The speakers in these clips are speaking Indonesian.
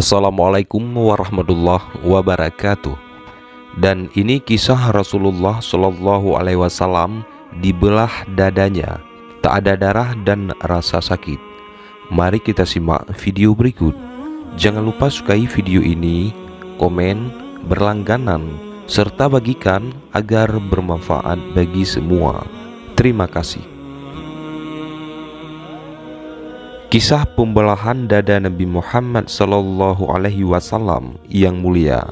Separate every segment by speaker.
Speaker 1: Assalamualaikum warahmatullahi wabarakatuh. Dan ini kisah Rasulullah Shallallahu Alaihi Wasallam dibelah dadanya, tak ada darah dan rasa sakit. Mari kita simak video berikut. Jangan lupa sukai video ini, komen, berlangganan, serta bagikan agar bermanfaat bagi semua. Terima kasih. Kisah pembelahan dada Nabi Muhammad Sallallahu Alaihi Wasallam yang mulia.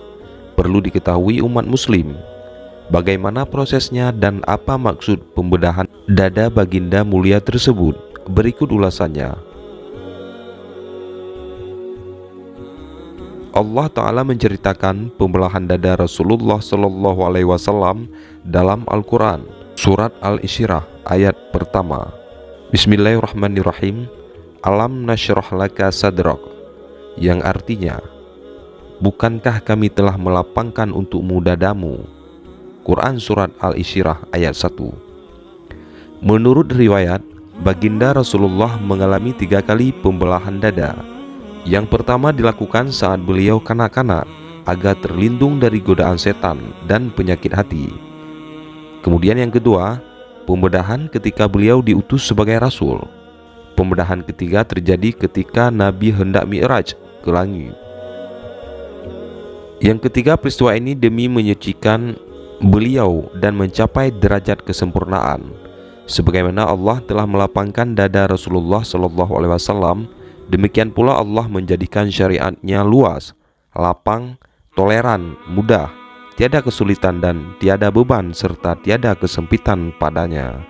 Speaker 1: Perlu diketahui umat muslim, bagaimana prosesnya dan apa maksud pembedahan dada baginda mulia tersebut. Berikut ulasannya. Allah Ta'ala menceritakan pembelahan dada Rasulullah Sallallahu Alaihi Wasallam dalam Al-Quran, Surat Al-Isyirah ayat pertama. Bismillahirrahmanirrahim. Alam nasyrah laka sadrak, yang artinya, bukankah kami telah melapangkan untukmu dadamu? Quran Surat Al-Isyirah ayat 1. Menurut riwayat, baginda Rasulullah mengalami 3 kali pembelahan dada. Yang pertama dilakukan saat beliau kanak-kanak agar terlindung dari godaan setan dan penyakit hati. Kemudian yang kedua, pembedahan ketika beliau diutus sebagai Rasul. Pembedahan ketiga terjadi ketika Nabi hendak mi'raj ke langit. Yang ketiga, peristiwa ini demi menyucikan beliau dan mencapai derajat kesempurnaan. Sebagaimana Allah telah melapangkan dada Rasulullah Shallallahu Alaihi Wasallam, demikian pula Allah menjadikan syariatnya luas, lapang, toleran, mudah, tiada kesulitan dan tiada beban serta tiada kesempitan padanya.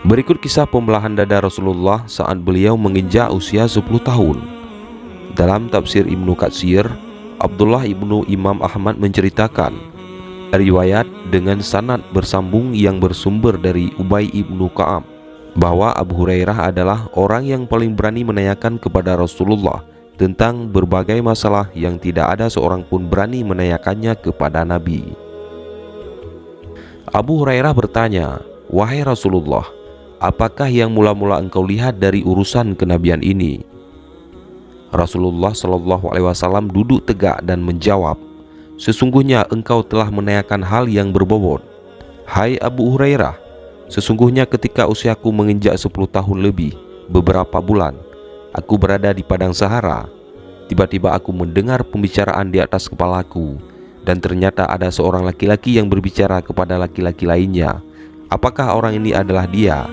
Speaker 1: Berikut kisah pembelahan dada Rasulullah saat beliau menginjak usia 10 tahun. Dalam tafsir Ibnu Katsir, Abdullah ibnu Imam Ahmad menceritakan riwayat dengan sanad bersambung yang bersumber dari Ubay ibnu Ka'ab bahwa Abu Hurairah adalah orang yang paling berani menanyakan kepada Rasulullah tentang berbagai masalah yang tidak ada seorang pun berani menanyakannya kepada Nabi. Abu Hurairah bertanya, "Wahai Rasulullah, apakah yang mula-mula engkau lihat dari urusan kenabian ini?" Rasulullah Shallallahu Alaihi Wasallam duduk tegak dan menjawab, "Sesungguhnya engkau telah menanyakan hal yang berbobot. Hai Abu Hurairah, sesungguhnya ketika usiaku menginjak 10 tahun lebih, beberapa bulan, aku berada di padang Sahara. Tiba-tiba aku mendengar pembicaraan di atas kepalaku, dan ternyata ada seorang laki-laki yang berbicara kepada laki-laki lainnya. Apakah orang ini adalah dia?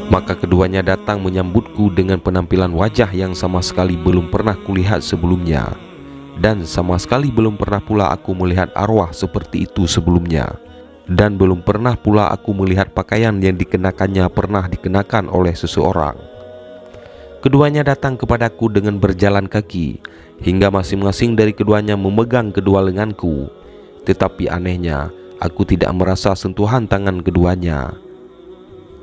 Speaker 1: Maka keduanya datang menyambutku dengan penampilan wajah yang sama sekali belum pernah kulihat sebelumnya, dan sama sekali belum pernah pula aku melihat arwah seperti itu sebelumnya, dan belum pernah pula aku melihat pakaian yang dikenakannya pernah dikenakan oleh seseorang. Keduanya datang kepadaku dengan berjalan kaki, hingga masing-masing dari keduanya memegang kedua lenganku, tetapi anehnya aku tidak merasa sentuhan tangan keduanya.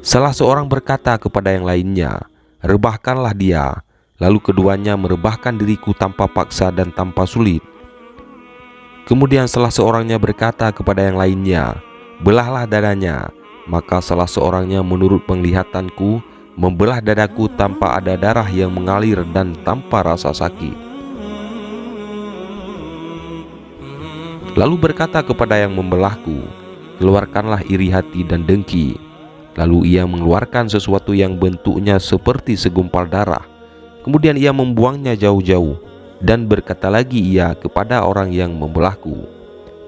Speaker 1: Salah seorang berkata kepada yang lainnya, 'Rebahkanlah dia.' Lalu keduanya merebahkan diriku tanpa paksa dan tanpa sulit. Kemudian salah seorangnya berkata kepada yang lainnya, 'Belahlah dadanya.' Maka salah seorangnya menurut penglihatanku membelah dadaku tanpa ada darah yang mengalir dan tanpa rasa sakit. Lalu berkata kepada yang membelahku, 'Keluarkanlah iri hati dan dengki.' Lalu ia mengeluarkan sesuatu yang bentuknya seperti segumpal darah. Kemudian ia membuangnya jauh-jauh, dan berkata lagi ia kepada orang yang membelahku,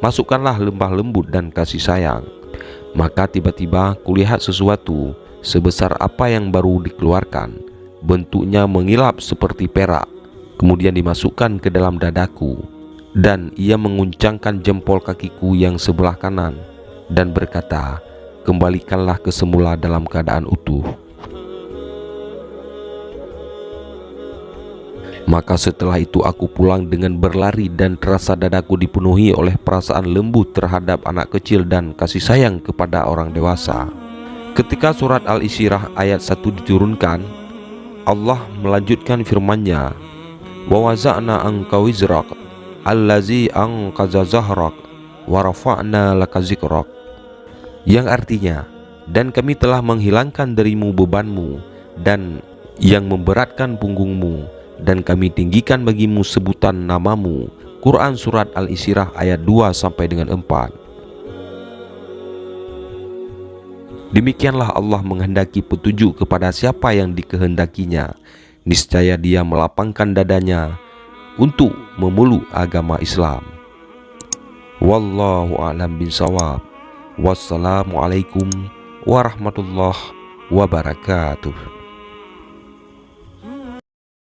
Speaker 1: 'Masukkanlah lembah lembut dan kasih sayang.' Maka tiba-tiba kulihat sesuatu sebesar apa yang baru dikeluarkan, bentuknya mengilap seperti perak, kemudian dimasukkan ke dalam dadaku. Dan ia menguncangkan jempol kakiku yang sebelah kanan dan berkata, 'Kembalikanlah ke semula dalam keadaan utuh.' Maka setelah itu aku pulang dengan berlari dan terasa dadaku dipenuhi oleh perasaan lembut terhadap anak kecil dan kasih sayang kepada orang dewasa." Ketika surat Al-Isyirah ayat 1 diturunkan, Allah melanjutkan firman-Nya, "Wa waza'na anka wizrak allazi anqaza zahrak wa rafa'na laka zikrak," yang artinya, dan kami telah menghilangkan darimu bebanmu dan yang memberatkan punggungmu, dan kami tinggikan bagimu sebutan namamu. Quran Surat Al-Isyrah ayat 2 sampai dengan 4. Demikianlah Allah menghendaki petunjuk kepada siapa yang dikehendakinya. Niscaya Dia melapangkan dadanya untuk memeluk agama Islam. Wallahu a'lam bishawab. Wassalamualaikum warahmatullahi wabarakatuh.